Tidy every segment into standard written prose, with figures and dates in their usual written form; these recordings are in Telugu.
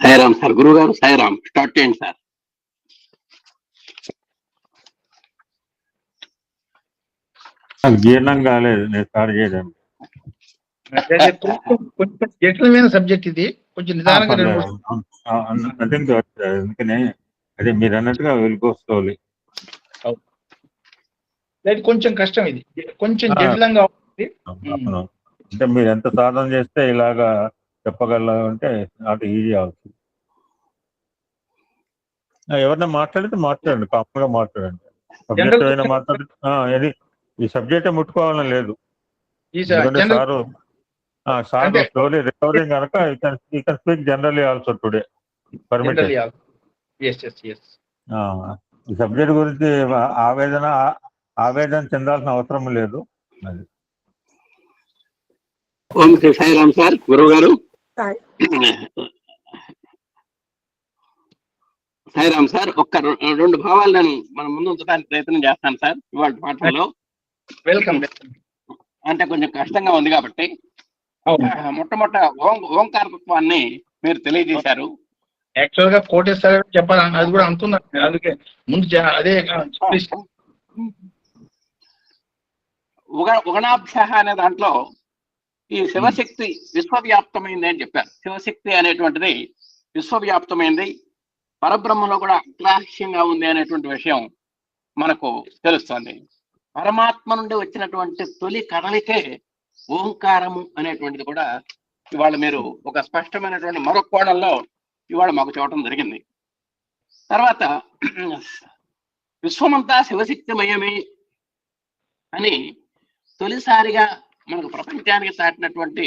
సాయిరామ్ సార్, గురువు గారు సాయిరామ్. స్టార్ట్ చేయండి సార్. జీర్ణం కాలేదు నేను స్టార్ట్ చేయడానికి. కొంచెం జటిలమైన సబ్జెక్ట్ ఇది, కొంచెం నిదానంగా అందుకనే అదే మీరు అన్నట్టుగా వెళ్ళిపోవాలి. కొంచెం కష్టం, ఇది కొంచెం జటిలంగా ఉంటుంది. అంటే మీరు ఎంత సాధన చేస్తే ఇలాగా చెప్పగలంటే నాట్ ఈజీ అవుతుంది. ఎవరన్నా మాట్లాడితే మాట్లాడండి, కామన్ గా మాట్లాడండి. సబ్జెక్ట్ అయినా మాట్లాడి ఈ సబ్జెక్ట్ ముట్టుకోవాలని లేదు. సార్ స్లోలీ రికవరింగ్ కనుక you can speak generally also today. ఈ సబ్జెక్ట్ గురించి ఆవేదన చెందాల్సిన అవసరం లేదు. అది ఓం శ్రీ సాయిరామ్ సార్. గురువు గారు సాయిరామ్ సార్, ఒక్క రెండు భావాలు నేను మన ముందు ఉంచడానికి ప్రయత్నం చేస్తాను సార్ ఇవాళ పాఠంలో. వెల్కమ్. అంటే కొంచెం కష్టంగా ఉంది కాబట్టి మొట్టమొదట ఓంకారతత్వాన్ని మీరు తెలియజేశారు. యాక్చువల్ గా కోటేశ్వర చెప్పాలి, అది కూడా అంటున్నా, అందుకే ముందు అదే ఉగణాభ్య అనే దాంట్లో ఈ శివశక్తి విశ్వవ్యాప్తమైంది అని చెప్పారు. శివశక్తి అనేటువంటిది విశ్వవ్యాప్తమైంది, పరబ్రహ్మలో కూడా అగ్రాహ్యంగా ఉంది అనేటువంటి విషయం మనకు తెలుస్తుంది. పరమాత్మ నుండి వచ్చినటువంటి తొలి కదలికే ఓంకారము అనేటువంటిది కూడా ఇవాళ మీరు ఒక స్పష్టమైనటువంటి మరొక కోణంలో ఇవాళ మాకు చూడటం జరిగింది. తర్వాత విశ్వమంతా శివశక్తిమయమే అని తొలిసారిగా మనకు ప్రపంచానికి చాటినటువంటి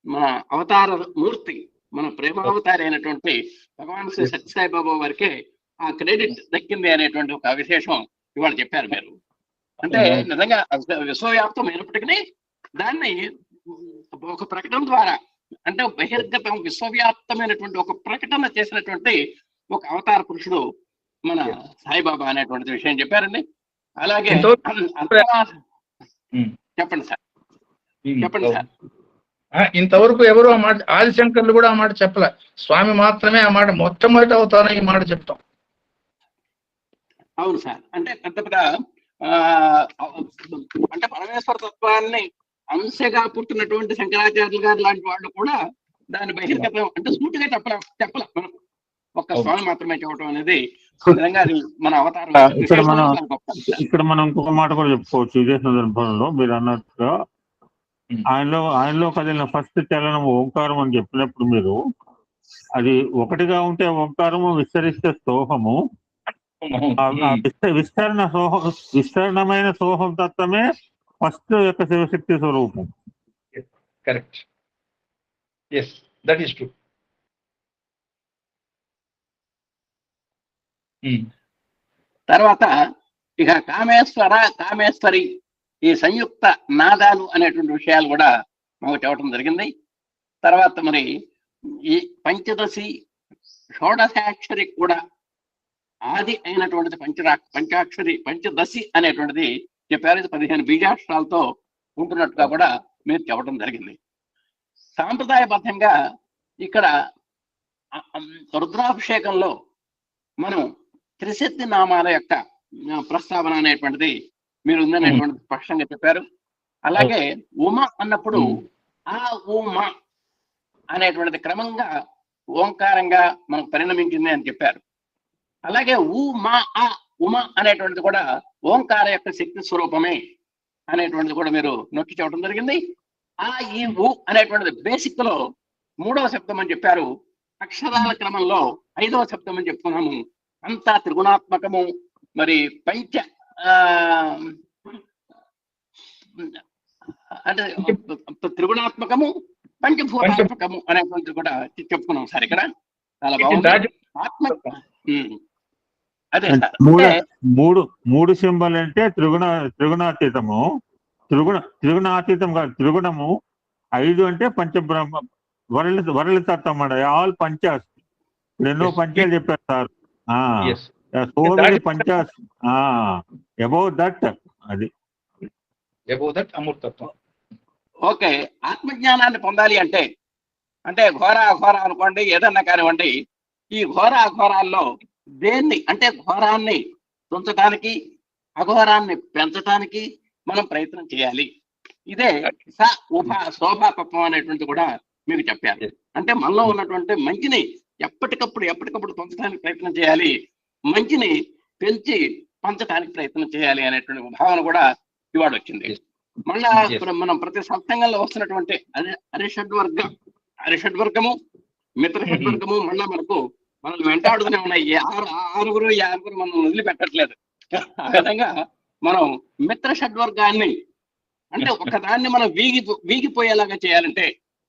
మన అవతార మూర్తి, మన ప్రేమావతారి అయినటువంటి భగవాన్ శ్రీ సత్యసాయిబాబా వారికే ఆ క్రెడిట్ దక్కింది అనేటువంటి ఒక విశేషం ఇవాళ చెప్పారు మీరు. అంటే నిజంగా విశ్వవ్యాప్తం అయినప్పటికీ దాన్ని ఒక ప్రకటన ద్వారా, అంటే బహిర్గతం విశ్వవ్యాప్తమైనటువంటి ఒక ప్రకటన చేసినటువంటి ఒక అవతార పురుషుడు మన సాయిబాబా అనేటువంటి విషయం చెప్పారండి. అలాగే చెప్పండి సార్, చెప్పండి సార్. ఇంతవరకు ఎవరు ఆ మాట, ఆదిశంకర్లు కూడా ఆ మాట చెప్పలే, స్వామి మాత్రమే ఆ మాట మొట్టమొదటి అవుతారని ఈ మాట చెప్తాం. అవును సార్, అంటే పెద్ద పెద్ద అంటే పరమేశ్వర తత్వాన్ని అంశగా పుట్టినటువంటి శంకరాచార్యులు గారు లాంటి వాళ్ళు కూడా దాని బహిర్గతం అంటే సూటిగా చెప్పలే మనం ఒక్క స్వామి మాత్రమే చెప్పడం అనేది నిజంగా మన అవతారం. ఇక్కడ మనం ఇంకొక మాట కూడా చెప్పుకోవచ్చు ఇదే సందర్భంలో. మీరు అన్నట్టుగా ఆయనలో కదిలిన ఫస్ట్ చలనం ఓంకారం అని చెప్పినప్పుడు మీరు అది ఒకటిగా ఉంటే ఓంకారము, విస్తరిస్తే సోహము, విస్తరణమైన సోహం తత్వమే ఫస్ట్ యొక్క శివశక్తి స్వరూపం. Correct, yes, that is true. తర్వాత ఇక కామేశ్వరి ఈ సంయుక్త నాదాలు అనేటువంటి విషయాలు కూడా మాకు చెప్పడం జరిగింది. తర్వాత మరి ఈ పంచదశి షోడశాక్షరి కూడా ఆది అయినటువంటిది పంచాక్షరి పంచదశి అనేటువంటిది చెప్పారు. ఇది 15 బీజాక్షరాలతో ఉంటున్నట్టుగా కూడా మీరు చెప్పడం జరిగింది. సాంప్రదాయబద్ధంగా ఇక్కడ రుద్రాభిషేకంలో మనం త్రిశక్తి నామాల యొక్క ప్రస్తావన అనేటువంటిది మీరు ఉందనేటువంటిది స్పష్టంగా చెప్పారు. అలాగే ఉమ అన్నప్పుడు ఆ ఉమ అనేటువంటిది క్రమంగా ఓంకారంగా మనకు పరిణమించింది అని చెప్పారు. అలాగే ఉమ అనేటువంటిది కూడా ఓంకార యొక్క శక్తి స్వరూపమే అనేటువంటిది కూడా మీరు నొక్కి చెప్పడం జరిగింది. ఈ ఉ అనేటువంటిది బేసిక్ లో 3వ శబ్దం అని చెప్పారు. అక్షరాల క్రమంలో 5వ శబ్దం అని చెప్తున్నాము. అంతా త్రిగుణాత్మకము, మరి పంచ అంటే త్రిగుణాత్మకము, పంచభూతాత్మకము అనేటువంటిది కూడా చెప్పుకున్నాం సార్. ఇక్కడ చాలా బాగుంది. అదే మూడు సింబల్ అంటే త్రిగుణాతీతము, త్రిగుణాతీతం కాదు, త్రిగుణము. 5 అంటే పంచబ్రహ్మ వరలి తత్వం అన్నమాట. ఆల్ పంచాస్, ఎన్నో పంచాలు చెప్పారు sir. So many punches about that. అది అబౌట్ దట్ అమృతత్వం. ఓకే, ఆత్మజ్ఞానాన్ని పొందాలి అంటే అంటే ఘోర అఘోర అనుకోండి, ఏదన్నా కానివ్వండి. ఈ ఘోర అఘోరాల్లో దేన్ని అంటే ఘోరాన్ని తుంచడానికి, అఘోరాన్ని పెంచడానికి మనం ప్రయత్నం చేయాలి. ఇదే శోభాపత్వం అనేటువంటి కూడా మీకు చెప్పారు. అంటే మనలో ఉన్నటువంటి మంచిని ఎప్పటికప్పుడు తుంచడానికి ప్రయత్నం చేయాలి, మంచిని పెంచి పంచడానికి ప్రయత్నం చేయాలి అనేటువంటి భావన కూడా ఇవాళ వచ్చింది. మళ్ళా మనం ప్రతి సత్సంగంలో వస్తున్నటువంటి అరిషడ్వర్గము, మిత్ర షడ్వర్గము మళ్ళా మనల్ని వెంటాడుతూనే ఉన్నాయి. ఆరుగురు మనం వదిలిపెట్టట్లేదు. ఆ విధంగా మనం మిత్ర షడ్వర్గాన్ని అంటే ఒకదాన్ని మనం వీగిపోయేలాగా చేయాలంటే,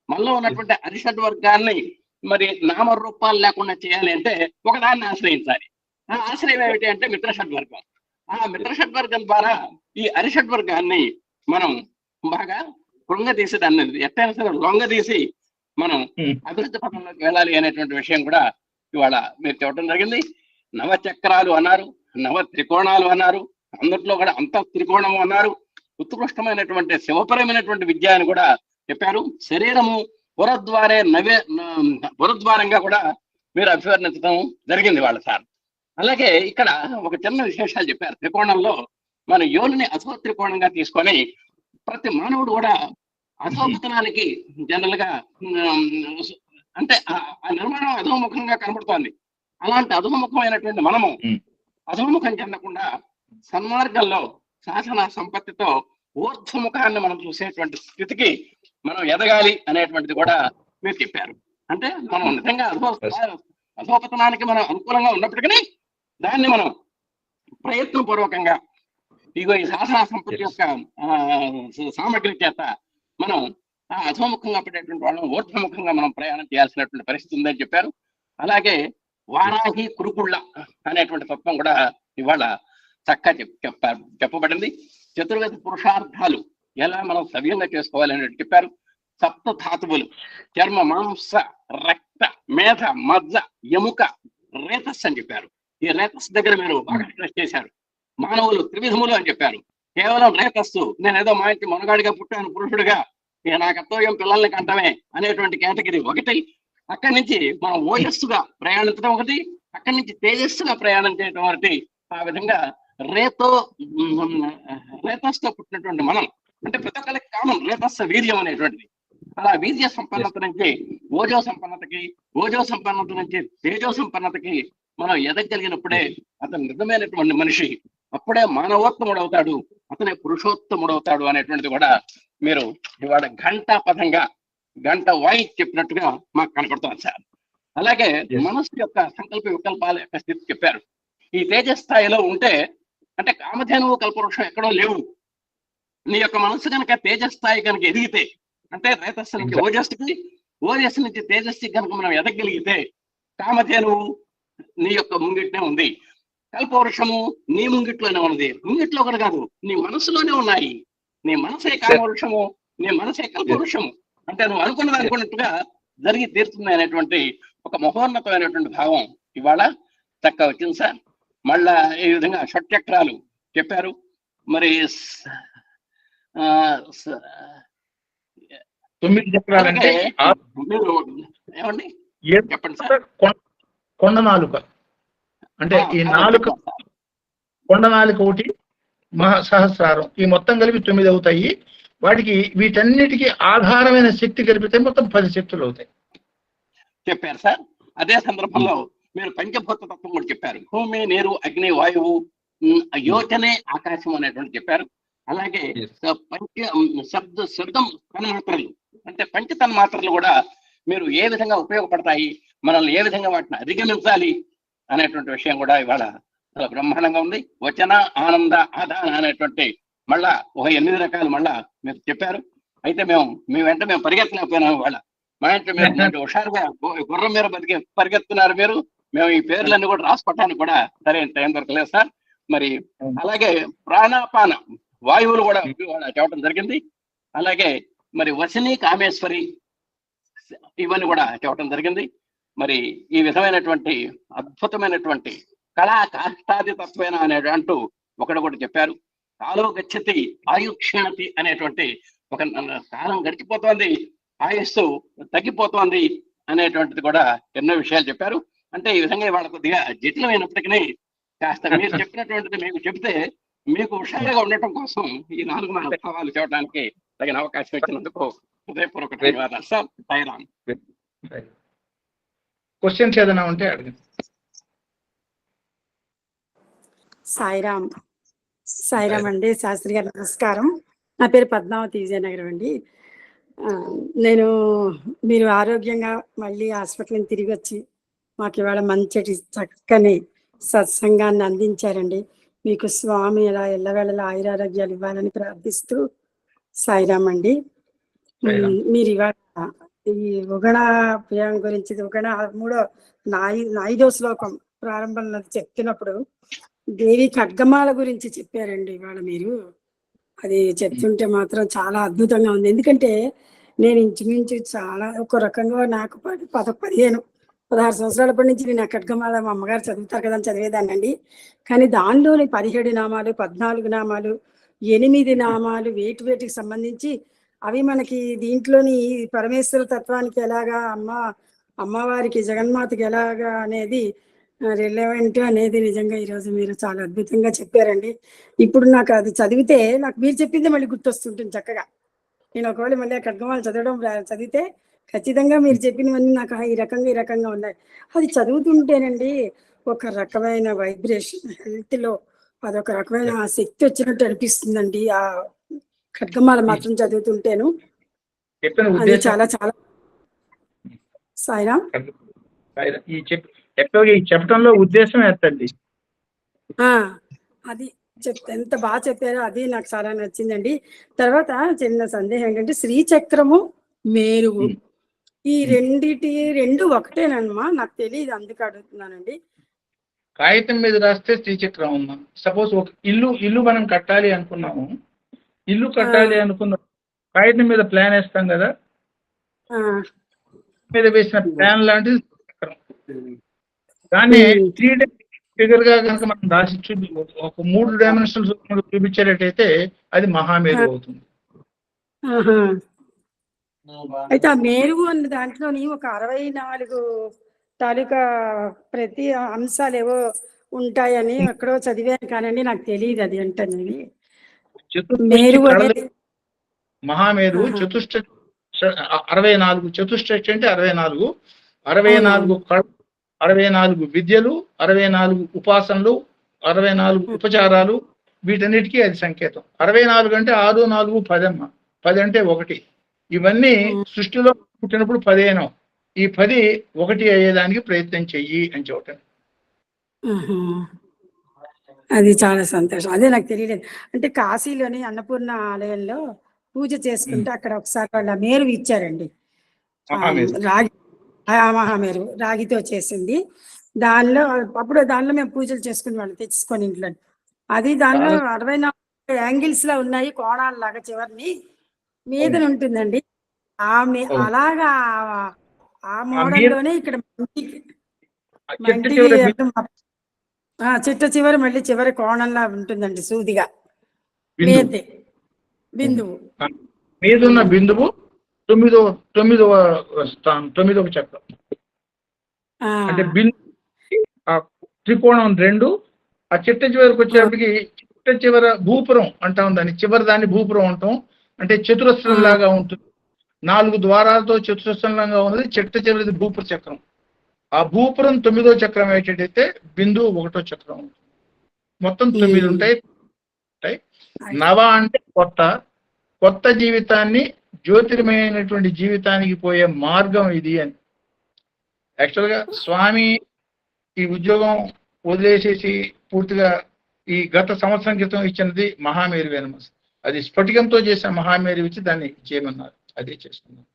మనలో ఉన్నటువంటి అరిషడ్వర్గాన్ని మరి నామరూపాలు లేకుండా చేయాలి అంటే ఒకదాన్ని ఆశ్రయించాలి. ఆ ఆశ్రయం ఏమిటి అంటే మిత్ర షడ్వర్గం. ఆ మిత్ర షడ్వర్గం ద్వారా ఈ అరిషడ్వర్గాన్ని మనం బాగా కృంగదీసి, దాన్ని ఎట్టైనా సరే లొంగదీసి మనం అభివృద్ధి పథంలోకి వెళ్ళాలి అనేటువంటి విషయం కూడా ఇవాళ మీరు చెప్పడం జరిగింది. నవచక్రాలు అన్నారు, నవ త్రికోణాలు అన్నారు, అందుట్లో కూడా అంత త్రికోణము అన్నారు. ఉత్కృష్టమైనటువంటి శివపరమైనటువంటి విద్య అని కూడా చెప్పారు. శరీరము పురద్వారంగా కూడా మీరు అభివర్ణించడం జరిగింది వాళ్ళ సార్. అలాగే ఇక్కడ ఒక చిన్న విశేషాలు చెప్పారు. త్రికోణంలో మన యోనిని అధో త్రికోణంగా తీసుకొని ప్రతి మానవుడు కూడా అధోపతనానికి జనరల్ గా అంటే ఆ నిర్మాణం అధోముఖంగా కనబడుతోంది. అలాంటి అధోముఖమైనటువంటి మనము అధోముఖం చెందకుండా సన్మార్గంలో శాసన సంపత్తితో ఊర్ధ్వముఖాన్ని మనం చూసేటువంటి స్థితికి మనం ఎదగాలి అనేటువంటిది కూడా మీరు చెప్పారు. అంటే మనం నిజంగా అధోపతనానికి మనం అనుకూలంగా ఉన్నప్పటికీ దాన్ని మనం ప్రయత్నపూర్వకంగా ఈ శాసన సంపత్తి యొక్క సామగ్రి చేత మనం అధోముఖంగా పడేటువంటి వాళ్ళం ఊర్ధ్వముఖంగా మనం ప్రయాణం చేయాల్సినటువంటి పరిస్థితి ఉందని చెప్పారు. అలాగే వారాహి కురుకుళ్ళ అనేటువంటి తత్వం కూడా ఇవాళ చక్కగా చెప్పబడింది. చతుర్వేద పురుషార్థాలు ఎలా మనం సవ్యంగా చేసుకోవాలని చెప్పారు. సప్త ధాతువులు చర్మ, మాంస, రక్త, మేధ, మజ్జ, ఎముక, రేతస్ అని చెప్పారు. ఈ రేతస్ దగ్గర మీరు బాగా స్ట్రెస్ చేశారు. మానవులు త్రివిధములు అని చెప్పారు. కేవలం రేతస్సు, నేను ఏదో మా ఇంటి మనగాడిగా పుట్టాను పురుషుడిగా, ఇక నా కర్తవ్యం పిల్లల్ని కంటమే అనేటువంటి కేటగిరీ ఒకటి. అక్కడి నుంచి మనం ఓజస్సుగా ప్రయాణించడం ఒకటి, అక్కడి నుంచి తేజస్సుగా ప్రయాణం చేయడం ఒకటి. ఆ విధంగా రేతస్తో పుట్టినటువంటి మనం అంటే ప్రతి ఒక్కరికి కామన్ రేతస్సు వీర్యం అనేటువంటిది. అలా వీర్య సంపన్నత నుంచి ఓజో సంపన్నతకి, ఓజో సంపన్నత నుంచి తేజో సంపన్నతకి మనం ఎదగలిగినప్పుడే అతను నిజమైనటువంటి మనిషి, అప్పుడే మానవోత్తముడవుతాడు, అతనే పురుషోత్తముడవుతాడు అనేటువంటిది కూడా మీరు ఇవాళ ఘంటా పదంగా గంట వాయిస్ చెప్పినట్టుగా మాకు కనపడుతుంది సార్. అలాగే మనస్సు యొక్క సంకల్ప వికల్పాల యొక్క స్థితి చెప్పారు. ఈ తేజస్థాయిలో ఉంటే అంటే కామధేనువు కల్పవృక్షం ఎక్కడో లేవు. నీ యొక్క మనస్సు కనుక తేజస్థాయి కనుక ఎదిగితే, అంటే రేతస్సు నుంచి ఓజస్సుకి, ఓజస్సు నుంచి తేజస్సుకి కనుక మనం ఎదగలిగితే కామధేనువు నీ యొక్క ముంగిట్నే ఉంది, కల్పవృక్షము నీ ముంగిట్లోనే ఉన్నది. ముంగిట్లో కూడా కాదు, నీ మనసులోనే ఉన్నాయి. నీ మనసే కామవృక్షము, నీ మనసే కల్పవృక్షము. అంటే నువ్వు అనుకున్నది అనుకున్నట్టుగా జరిగి తీరుతుంది అనేటువంటి ఒక మహోన్నతమైనటువంటి భావం ఇవాళ చక్కగా వచ్చింది సార్. మళ్ళా ఈ విధంగా షట్చక్రాలు చెప్పారు. మరి 9 చక్రాలంటే మీరు ఏమండి చెప్పండి సార్. కొండ నాలుక అంటే ఈ నాలుక, కొండ నాలుక ఒకటి, మహాసహస్రారం, ఈ మొత్తం కలిపి 9 అవుతాయి. వాటికి వీటన్నిటికీ ఆధారమైన శక్తి కలిపితే మొత్తం 10 శక్తులు అవుతాయి చెప్పారు సార్. అదే సందర్భంలో మీరు పంచభూత తత్వం కూడా చెప్పారు. భూమి, నీరు, అగ్ని, వాయువు, యోచనే ఆకాశం అనేటువంటి చెప్పారు. అలాగే శబ్దం తన్మాత్రలు అంటే పంచ తన్మాత్రలు కూడా మీరు ఏ విధంగా ఉపయోగపడతాయి, మనల్ని ఏ విధంగా వాటిని అధిగమించాలి అనేటువంటి విషయం కూడా ఇవాళ బ్రహ్మాండంగా ఉంది. వచన, ఆనంద, ఆదాన అనేటువంటి మళ్ళా ఒక 8 రకాలు మళ్ళా మీరు చెప్పారు. అయితే మీ వెంట మేము పరిగెత్తలేకపోయినాము ఇవాళ. మా ఇంట్లో మీరు హుషారుగా గుర్రం మీద పరిగెత్తున్నారు మీరు. మేము ఈ పేర్లన్నీ కూడా రాసుకోవటానికి కూడా సరైన టైం దొరకలేదు సార్. మరి అలాగే ప్రాణాపాన వాయువులు కూడా చెప్పడం జరిగింది. అలాగే మరి వసిని, కామేశ్వరి ఇవన్నీ కూడా చెప్పడం జరిగింది. మరి ఈ విధమైనటువంటి అద్భుతమైనటువంటి కళా కాష్టాది తత్వేన అనే అంటూ ఒకటి చెప్పారు. కాలో గచ్చతి ఆయుక్షణతి అనేటువంటి ఒక కాలం గడిచిపోతోంది, ఆయుస్సు తగ్గిపోతోంది అనేటువంటిది కూడా ఎన్నో విషయాలు చెప్పారు. అంటే ఈ విధంగా ఇవాళ కొద్దిగా జటిలమైనప్పటికీ కాస్త మీరు చెప్పినటువంటిది మీకు చెప్తే మీకు హుషారుగా ఉండటం కోసం ఈ 4 భావాలు చెప్పడానికి తగిన అవకాశం ఇచ్చినందుకు హృదయపూర్వక ధన్యవాదాలు సార్. సాయిరామ్. క్వశ్చన్స్ ఏదైనా ఉంటే అడగండి. సాయిరామ్. సాయిరామ్ అండి. శాస్త్రి గారు నమస్కారం. నా పేరు పద్మావతి, విజయనగరం అండి. నేను మీరు ఆరోగ్యంగా మళ్ళీ హాస్పిటల్కి తిరిగి వచ్చి మాకు ఇవాళ మంచి చక్కని సత్సంగాన్ని అందించారండి. మీకు స్వామి ఇలా ఎల్లవేళలా ఆయురారోగ్యాలు ఇవ్వాలని ప్రార్థిస్తూ సాయిరామ్ అండి. మీరు ఇవాళ ఈ ఉగణ ప్రియం గురించి ఉగణ 5వ శ్లోకం ప్రారంభంలో చెప్తున్నప్పుడు దేవి ఖడ్గమాల గురించి చెప్పారండి ఇవాళ మీరు. అది చెప్తుంటే మాత్రం చాలా అద్భుతంగా ఉంది. ఎందుకంటే నేను ఇంచుమించు చాలా ఒక రకంగా నాకు 16 సంవత్సరాలప్పటి నుంచి నేను ఆ ఖడ్గమాల మా అమ్మగారు చదువుతారు కదా అని చదివేదాన్ని అండి. కానీ దానిలోని 17 నామాలు, 14 నామాలు, 8 నామాలు వేటికి సంబంధించి అవి మనకి దీంట్లోని పరమేశ్వర తత్వానికి ఎలాగా అమ్మవారికి జగన్మాతకి ఎలాగా అనేది రిలవెంట్ అనేది నిజంగా ఈరోజు మీరు చాలా అద్భుతంగా చెప్పారండి. ఇప్పుడు నాకు అది చదివితే నాకు మీరు చెప్పిందే మళ్ళీ గుర్తొస్తుంటుంది చక్కగా. నేను ఒకవేళ మళ్ళీ ఖడ్గమాల చదివితే ఖచ్చితంగా మీరు చెప్పినవన్నీ నాకు ఈ రకంగా ఉన్నాయి. అది చదువుతుంటేనండి ఒక రకమైన వైబ్రేషన్ హెల్త్లో అదొక రకమైన శక్తి వచ్చినట్టు అనిపిస్తుందండి. ఆ ఖడ్గమాల మాత్రం చదువుతుంటేను అది చాలా చాలా. సాయిరామ్. ఈ చెప్పడంలో ఉద్దేశం ఏంటండి? అది ఎంత బాగా చెప్పారో అది నాకు చాలా నచ్చిందండి. తర్వాత చిన్న సందేహం ఏంటంటే శ్రీచక్రము, మేరువు ఈ రెండు ఒకటేనమ్మా? నాకు తెలియదు, అందుకు అడుగుతున్నానండి. కాగితం మీద రాస్తే శ్రీచక్రం అమ్మా. సపోజ్ ఒక ఇల్లు మనం కట్టాలి అనుకున్నాము. ఇల్లు కట్టాలి అనుకున్న కాగితం మీద ప్లాన్ వేస్తాం కదా, మీద వేసిన ప్లాన్ లాంటిది చక్రం. దాన్ని 3D ఫిగర్ గా కనుక మనం రాసి ఒక 3 డైమెన్షన్స్ చూపించేటట్టయితే అది మహామేరు అవుతుంది. అయితే ఆ మేరువు అన్న దాంట్లోని ఒక 64 తాలూకా ప్రతి అంశాలు ఏవో ఉంటాయని ఎక్కడో చదివాను కానండి, నాకు తెలియదు అది ఏంటనేది. మేరువు అనేది మహామేరు చతుష్ట 64 చతుష్టి అంటే 64 64 విద్యలు, 64 ఉపాసనలు, 64 ఉపచారాలు, వీటన్నిటికీ అది సంకేతం. 64 అంటే 6, 4, 10 అమ్మ. 10 అంటే 1. ఇవన్నీ సృష్టిలో పుట్టినప్పుడు 10 అయినా ఈ 10 1 అయ్యేదానికి ప్రయత్నం చెయ్యి అని చెప్పటం. అది చాలా సంతోషం. అదే నాకు తెలియలేదు. అంటే కాశీలోని అన్నపూర్ణ ఆలయంలో పూజ చేసుకుంటే అక్కడ ఒకసారి వాళ్ళ మేరు ఇచ్చారండి. మహామేరు రాగితో చేసింది. దానిలో మేము పూజలు చేసుకుని వాళ్ళు తెచ్చుకొని ఇంట్లో. అది దానిలో 64 యాంగిల్స్ లా ఉన్నాయి, కోణాల లాగా చివరిని మీద ఉంటుందండి. అలాగా ఆ మోడల్లోనే ఇక్కడ చిట్ట చివరి మళ్ళీ చివరి కోణంలా ఉంటుందండి, సూదిగా మీదే బిందువు. మీదున్న బిందువు 9వ స్థానం, 9వ చక్రం. అంటే బిందు త్రికోణం 2. ఆ చిట్ట చివరికి వచ్చేప్పటికి చిట్ట చివర భూపురం అంటాం, దాన్ని భూపురం అంటాం. అంటే చతురస్రం లాగా ఉంటుంది, 4 ద్వారాలతో చతురస్రంలాగా ఉన్నది. చిట్ట చివరిది భూపుర చక్రం. ఆ భూపురం 9వ చక్రం అయ్యేటట్టయితే బిందువు 1వ చక్రం ఉంటుంది. మొత్తం 9 ఉంటాయి. నవ అంటే కొత్త జీవితాన్ని, జ్యోతిర్మయమైనటువంటి జీవితానికి పోయే మార్గం ఇది అని. యాక్చువల్గా స్వామి ఈ ఉద్యోగం వదిలేసేసి పూర్తిగా ఈ గత సంవత్సరం క్రితం ఇచ్చినది మహామేరు వేనమస్. అది స్ఫటికంతో చేసిన మహామేరు ఇచ్చి దాన్ని చేయమన్నారు, అదే చేస్తున్నాం.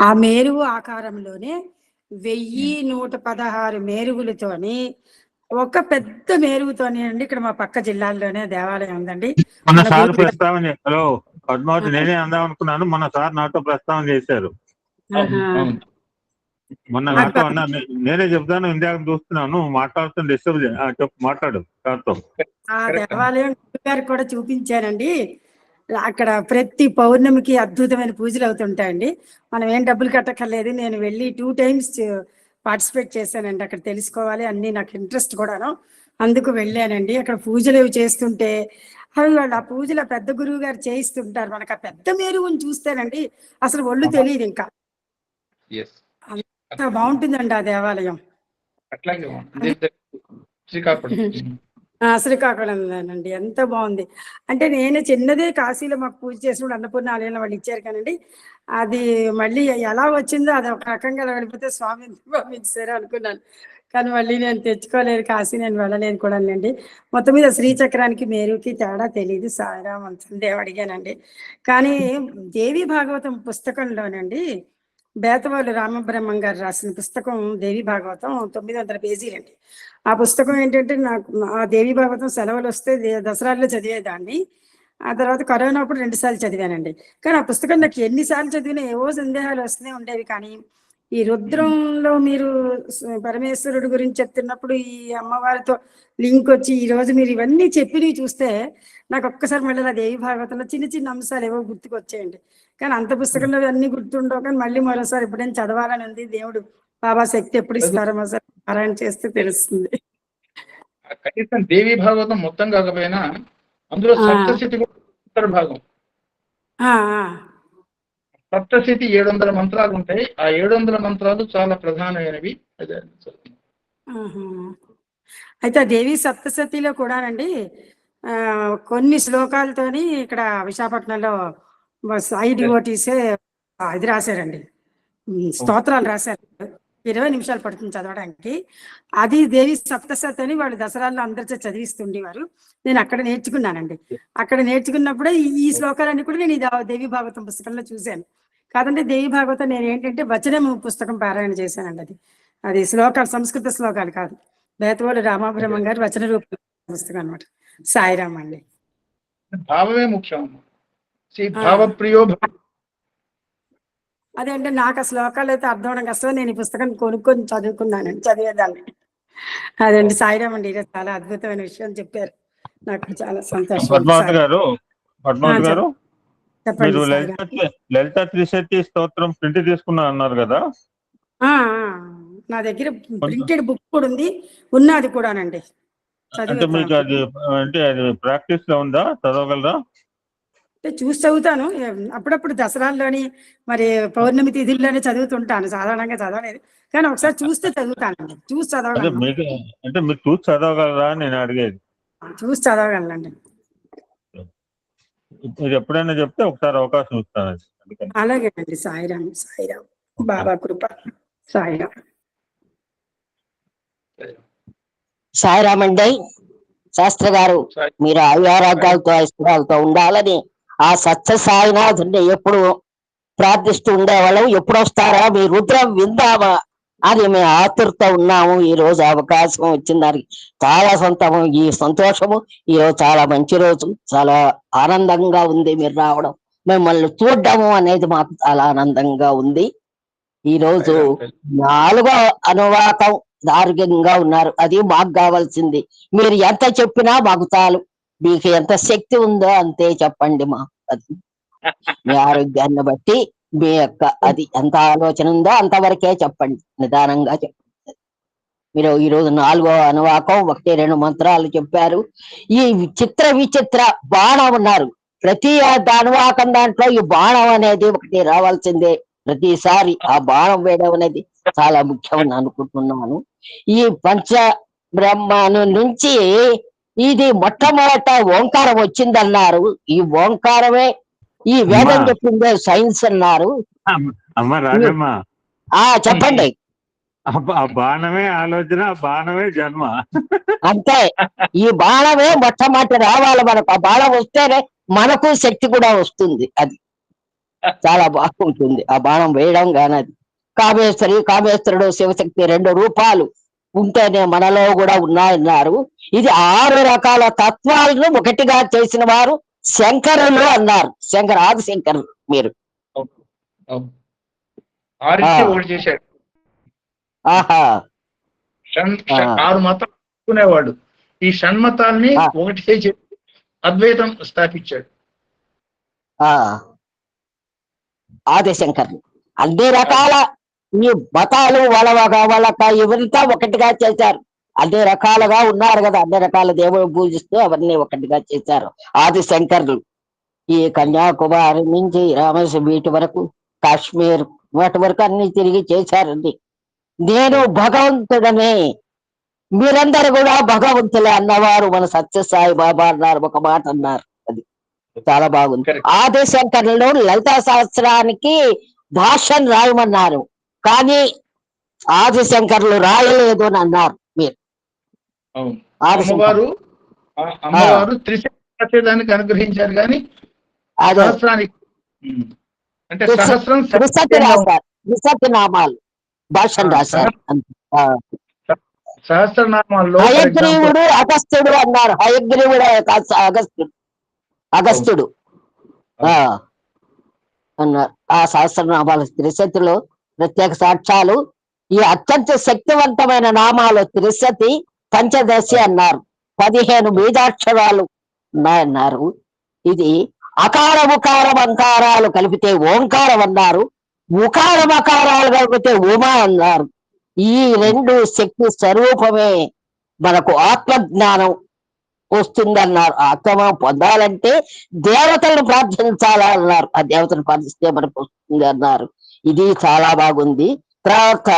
ఆ మేరువు ఆకారంలోనే 1116 మేరుగులతోని ఒక పెద్ద మేరుగుతోనే అండి. ఇక్కడ మా పక్క జిల్లాల్లోనే దేవాలయం ఉందండి. మన సార్ ప్రస్తావన, హలో పద్మావతి, నేనే అందాం అనుకున్నాను. మన సార్ నాతో ప్రస్తావన చేశారు. మొన్న నాతో అన్నా, నేనే చెప్తాను, ఇందాక చూస్తున్నాను మాట్లాడుతున్న డిస్టర్బ్ మాట్లాడు సార్తో. ఆ దేవాలయం గారికి కూడా చూపించానండి. అక్కడ ప్రతి పౌర్ణమికి అద్భుతమైన పూజలు అవుతుంటాయండి. మనం ఏం డబ్బులు కట్టక్కర్లేదు. నేను వెళ్ళి 2 టైమ్స్ పార్టిసిపేట్ చేశానండి. అక్కడ తెలుసుకోవాలి అన్నీ నాకు ఇంట్రెస్ట్ కూడాను. అందుకు వెళ్ళానండి. అక్కడ పూజలు అవి చేస్తుంటే వాళ్ళు ఆ పూజలు ఆ పెద్ద గురువు గారు చేయిస్తుంటారు. మనకు ఆ పెద్ద మేరువుని చూస్తేనండి అసలు ఒళ్ళు తెలియదు ఇంకా. అంత బాగుంటుందండి ఆ దేవాలయం. అట్లాగే శ్రీకాకుళం. శ్రీకాకుళంలోనండి. ఎంత బాగుంది అంటే, నేను చిన్నదే కాశీలో మాకు పూజ చేసినప్పుడు అన్నపూర్ణ ఆలయంలో వాళ్ళు ఇచ్చారు కానండి, అది మళ్ళీ ఎలా వచ్చిందో అది ఒక రకంగా వెళ్ళిపోతే స్వామి పంపించారు అనుకున్నాను. కానీ మళ్ళీ నేను తెచ్చుకోలేదు, కాశీ నేను వెళ్ళలేదు కూడా అండి. మొత్తం మీద శ్రీచక్రానికి మేరుకి తేడా తెలియదు. సాయిరామ్ దేవ అడిగానండి. కానీ దేవి భాగవతం పుస్తకంలోనండి బేతవాళ్ళు రామబ్రహ్మం గారు రాసిన పుస్తకం దేవి భాగవతం 900 పేజీలండి. ఆ పుస్తకం ఏంటంటే, నాకు ఆ దేవి భాగవతం సెలవులు వస్తే దసరాల్లో చదివేదాన్ని. ఆ తర్వాత కరోనా అప్పుడు 2 సార్లు చదివానండి. కానీ ఆ పుస్తకం నాకు ఎన్నిసార్లు చదివినా ఏవో సందేహాలు వస్తూనే ఉండేవి. కానీ ఈ రుద్రంలో మీరు పరమేశ్వరుడు గురించి చెప్తున్నప్పుడు ఈ అమ్మవారితో లింక్ వచ్చి ఈ రోజు మీరు ఇవన్నీ చెప్పినవి చూస్తే నాకు ఒక్కసారి మళ్ళీ నా దేవి భాగవతంలో చిన్న చిన్న అంశాలు ఏవో గుర్తుకొచ్చాయండి. కానీ అంత పుస్తకంలో అన్ని గుర్తుండవు. కానీ మళ్ళీ మరోసారి ఎప్పుడైనా చదవాలని ఉంది. దేవుడు బాబా శక్తి ఎప్పుడు ఇస్తారో మరోసారి పారాయణ చేస్తే తెలుస్తుంది. కనీసం దేవి భాగవతం మొత్తం కాకపోయినా అందులో సప్తశతి ఉత్తర భాగం, సప్తశతి 700 మంత్రాలు ఉంటాయి. ఆ 700 మంత్రాలు చాలా ప్రధానమైనవి. అయితే దేవి సప్తశతిలో కూడానండి కొన్ని శ్లోకాలతోని ఇక్కడ విశాఖపట్నంలో సాయి డివోటీసే ఇది రాశారండి, స్తోత్రాలు రాశారు. 20 నిమిషాలు పడుతుంది చదవడానికి. అది దేవి సప్తశతి అని వాళ్ళు దసరాల్లో అందరితో చదివిస్తుండేవారు. నేను అక్కడ నేర్చుకున్నానండి. అక్కడ నేర్చుకున్నప్పుడే ఈ శ్లోకాలన్నీ కూడా నేను దేవి భాగవతం పుస్తకంలో చూశాను. కాదంటే దేవి భాగవతం నేను ఏంటంటే వచనం పుస్తకం పారాయణ చేశానండి. అది శ్లోకాలు, సంస్కృత శ్లోకాలు కాదు. బేతవాళ్ళు రామబ్రహ్మం గారు వచన రూప పుస్తకం అనమాట. సాయిరామ్ అండి. భావమే ముఖ్యం. భావప్రియో అదే అంటే నాకు ఆ శ్లోకాలు అయితే అర్థం అవడం కష్టం. నేను ఈ పుస్తకం కొనుక్కొని చదువుకున్నానండి, చదివేదాన్ని. అదండి. సాయిరామ్ అండి. ఈరోజు చాలా అద్భుతమైన విషయం చెప్పారు. నాకు చాలా సంతోషం. పద్మావతి గారు చెప్పండి. మీరు లలిత త్రిశతి స్తోత్రం ప్రింట్ తీసుకున్నా అన్నారు కదా, నా దగ్గర ప్రింటెడ్ బుక్ కూడా ఉంది, ఉన్నది కూడానండి. అంటే మీకు అది ప్రాక్టీస్ లో ఉందా, చదవగలరా? చూసి చదువుతాను అప్పుడప్పుడు. దసరాల్లోని మరి పౌర్ణమి తిథుల్లోనే చదువుతుంటాను. సాధారణంగా చదవలేదు, కానీ ఒకసారి చూస్తే చదువుతానండి. చూసి చదవగలను. అంటే మీరు చూసి చదవగలరా నేను అడిగేది. చూసి చదవగలనండి. మీరు ఎప్పుడైనా చెప్తే ఒకసారి అవకాశం ఇస్తాను. అలాగేనండి. సాయిరామ్. సాయిరామ్. బాబా కృప. సాయిరామ్. సాయిరామ్ అండి. శాస్త్రి గారు, మీరు ఆయురాగ్యాలతో ఐశ్వర్యాలతో ఉండాలని ఆ సత్య సాయినాథుని ఎప్పుడు ప్రార్థిస్తూ ఉండేవాళ్ళం. ఎప్పుడు వస్తారా మీ రుద్రం విందామా అని మేము ఆతురతో ఉన్నాము. ఈ రోజు అవకాశం వచ్చిన దానికి చాలా ఈ సంతోషము. ఈ రోజు చాలా మంచి రోజు, చాలా ఆనందంగా ఉంది. మీరు రావడం, మిమ్మల్ని చూడడము అనేది మాకు చాలా ఆనందంగా ఉంది. ఈ రోజు 4వ అనువాకం ఆరోగ్యంగా ఉన్నారు. అది మాకు కావాల్సింది. మీరు ఎంత చెప్పినా మాకు చాలు. మీకు ఎంత శక్తి ఉందో అంతే చెప్పండి. మా అది మీ ఆరోగ్యాన్ని బట్టి మీ యొక్క అది ఎంత ఆలోచన ఉందో అంతవరకే చెప్పండి, నిదానంగా చెప్పండి. మీరు ఈరోజు 4వ అనువాకం 1-2 మంత్రాలు చెప్పారు. ఈ చిత్ర విచిత్ర బాణం ఉన్నారు. ప్రతి అనువాకం దాంట్లో ఈ బాణం అనేది ఒకటి రావాల్సిందే. ప్రతిసారి ఆ బాణం వేయడం అనేది చాలా ముఖ్యం అనుకుంటున్నాను. ఈ పంచ బ్రహ్మాను నుంచి ఇది మొట్టమొదట ఓంకారం వచ్చిందన్నారు. ఈ ఓంకారమే ఈ వేదం చెప్పిందే సైన్స్ అన్నారు. చెప్పండి. బాణమే ఆలోచన, బాణమే జన్మ. అంతే. ఈ బాణమే మొట్టమొదటి రావాలి మనకు. ఆ బాణం వస్తేనే మనకు శక్తి కూడా వస్తుంది. అది చాలా బాగుంటుంది ఆ బాణం వేయడం. కానది కామేశ్వరుడు శివశక్తి 2 రూపాలు ఉంటేనే మనలో కూడా ఉన్నాయన్నారు. ఇది 6 రకాల తత్వాలను ఒకటిగా చేసిన వారు శంకరులు అన్నారు. ఆదిశంకరులు. మీరు ఆహా 6 మతాలు చెప్పుకునేవాడు. ఈ షణ్మతాల్ని ఒకటి చేసి అద్వైతం స్థాపించాడు. ఆ ఆదిశంకర్లు అన్ని రకాల ఈ మతాలు వాళ్ళక ఇవంతా ఒకటిగా చేశారు. అన్ని రకాలుగా ఉన్నారు కదా, అన్ని రకాల దేవుడు పూజిస్తూ అవన్నీ ఒకటిగా చేశారు ఆదిశంకర్లు. ఈ కన్యాకుమారి నుంచి రామేశ్వర వీటి వరకు, కాశ్మీర్ వాటి వరకు అన్ని తిరిగి చేశారండి. నేను భగవంతుడనే, మీరందరూ కూడా భగవంతులే అన్నవారు మన సత్యసాయి బాబా అన్నారు, ఒక మాట అన్నారు. అది చాలా బాగుంది. ఆదిశంకరులు లలితా సహస్రానికి భాష్యం రాయమన్నారు, కానీ ఆదిశంకర్లు రాయలేదు అని అన్నారు మీరు. అమ్మవారు త్రిశక్తి అనుగ్రహించారు, కానీ సహస్రానికి అంటే సహస్రం త్రిశక్తి నామాలు భాష్యం రాశారు. సహస్రనామాల్లో హయగ్రీవుడు అగస్త్యుడు అన్నారు. హయగ్రీవుడు అగస్త్యుడు అన్నారు. ఆ సహస్రనామాలు త్రిశతిలో ప్రత్యేక సాక్ష్యాలు. ఈ అత్యంత శక్తివంతమైన నామాలు త్రిశతి పంచదశి అన్నారు. 15 బీజాక్షరాలు ఉన్నాయన్నారు. ఇది అకార ఉకారం అంకారాలు కలిపితే ఓంకారం అన్నారు. ఉకారం అకారాలు కలిపితే ఉమ అన్నారు. ఈ 2 శక్తి స్వరూపమే మనకు ఆత్మజ్ఞానం వస్తుందన్నారు. ఆత్మ పొందాలంటే దేవతలను ప్రార్థించాలన్నారు. ఆ దేవతను ప్రార్థిస్తే మనకు వస్తుంది అన్నారు. ఇది చాలా బాగుంది. తర్వాత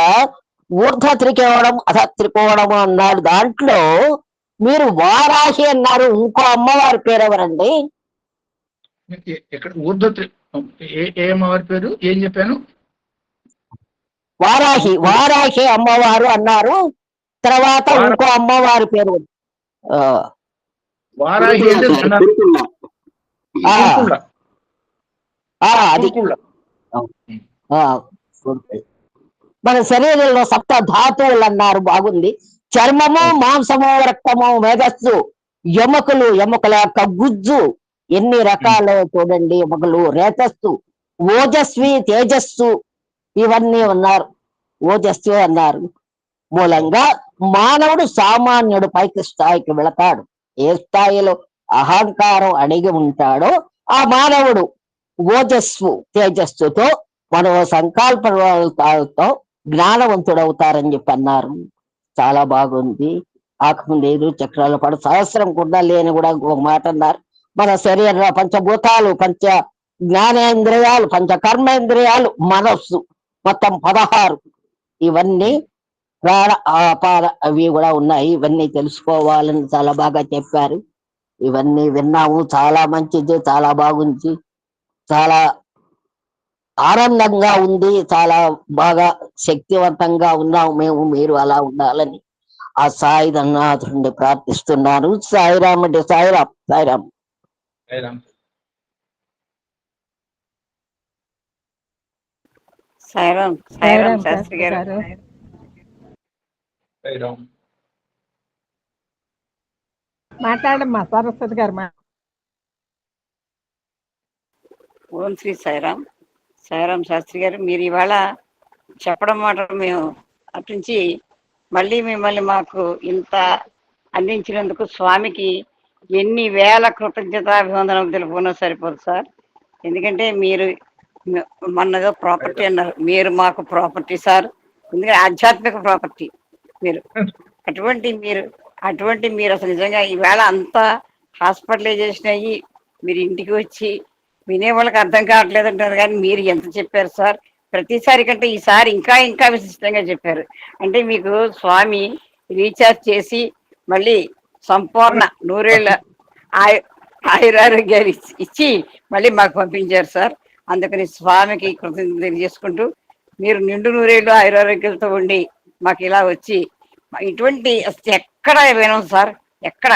ఊర్ధ్వ త్రికోణం అధ త్రికోణం అన్నారు. దాంట్లో మీరు వారాహి అన్నారు. ఇంకో అమ్మవారి పేరు ఎవరండి? ఇక్కడ ఊర్ధ్వ ఏ అమ్మవారి పేరు ఏం చెప్పాను? వారాహి. వారాహి అమ్మవారు అన్నారు. తర్వాత ఇంకో అమ్మవారి పేరు వారాహి అది మన శరీరంలో 7 ధాతువులు అన్నారు. బాగుంది. చర్మము, మాంసము, రక్తము, మేధస్సు, ఎముకల యొక్క గుజ్జు ఎన్ని రకాలు చూడండి. ఎముకలు, రేతస్సు, ఓజస్వి, తేజస్సు ఇవన్నీ ఉన్నారు. ఓజస్సు అన్నారు. మూలంగా మానవుడు సామాన్యుడు పైకి స్థాయికి వెళతాడు. ఏ స్థాయిలో అహంకారం అడిగి ఉంటాడో ఆ మానవుడు ఓజస్సు తేజస్సుతో మనో సంకల్పాలతో జ్ఞానవంతుడవుతారని చెప్పి అన్నారు. చాలా బాగుంది. ఆకముందు 5 చక్రాలు పడు సహస్రం కుండలి అని కూడా ఒక మాట అన్నారు. మన శరీర పంచభూతాలు, పంచ జ్ఞానేంద్రియాలు, పంచ కర్మేంద్రియాలు, మనస్సు మొత్తం 16. ఇవన్నీ ప్రాణ అపార అవి కూడా ఉన్నాయి. ఇవన్నీ తెలుసుకోవాలని చాలా బాగా చెప్పారు. ఇవన్నీ విన్నాము. చాలా మంచిది, చాలా బాగుంది, చాలా ఆనందంగా ఉంది, చాలా బాగా శక్తివంతంగా ఉన్నాము మేము. మీరు అలా ఉండాలని ఆ సాయి ధనాథుడిని ప్రార్థిస్తున్నాను. సాయిరామ్ అంటే సాయిరామ్. సాయిరామ్. సాయిరామ్. సాయిరామ్ శాస్త్రి గారు. మాట్లాడమ్మా సరస్వతి గారు. ఓం శ్రీ సాయిరామ్. సాయిరామ్ శాస్త్రి గారు, మీరు ఇవాళ చెప్పడం మాట మేము అటుంచి మళ్ళీ మిమ్మల్ని మాకు ఇంత అందించినందుకు స్వామికి ఎన్ని వేల కృతజ్ఞతాభివందనం తెలుపుకున్నా సరిపోదు సార్. ఎందుకంటే మీరు మొన్నదో ప్రాపర్టీ అన్నారు, మీరు మాకు ప్రాపర్టీ సార్. ఎందుకంటే ఆధ్యాత్మిక ప్రాపర్టీ మీరు. అటువంటి మీరు అసలు నిజంగా ఈవేళ అంతా హాస్పిటలైజేషన్ అయ్యి మీరు ఇంటికి వచ్చి వినే వాళ్ళకి అర్థం కావట్లేదు అంటారు, కానీ మీరు ఎంత చెప్పారు సార్. ప్రతిసారి కంటే ఈసారి ఇంకా ఇంకా విశిష్టంగా చెప్పారు. అంటే మీకు స్వామి రీఛార్జ్ చేసి మళ్ళీ సంపూర్ణ 100 ఏళ్ళ ఆయురారోగ్యాలు ఇచ్చి మళ్ళీ మాకు పంపించారు సార్. అందుకని స్వామికి కృతజ్ఞతలు తెలియజేసుకుంటూ, మీరు నిండు 100 ఏళ్ళు ఆయురారోగ్యాలతో ఉండి మాకు ఇలా వచ్చి ఇటువంటి ఎక్కడ వినం సార్, ఎక్కడ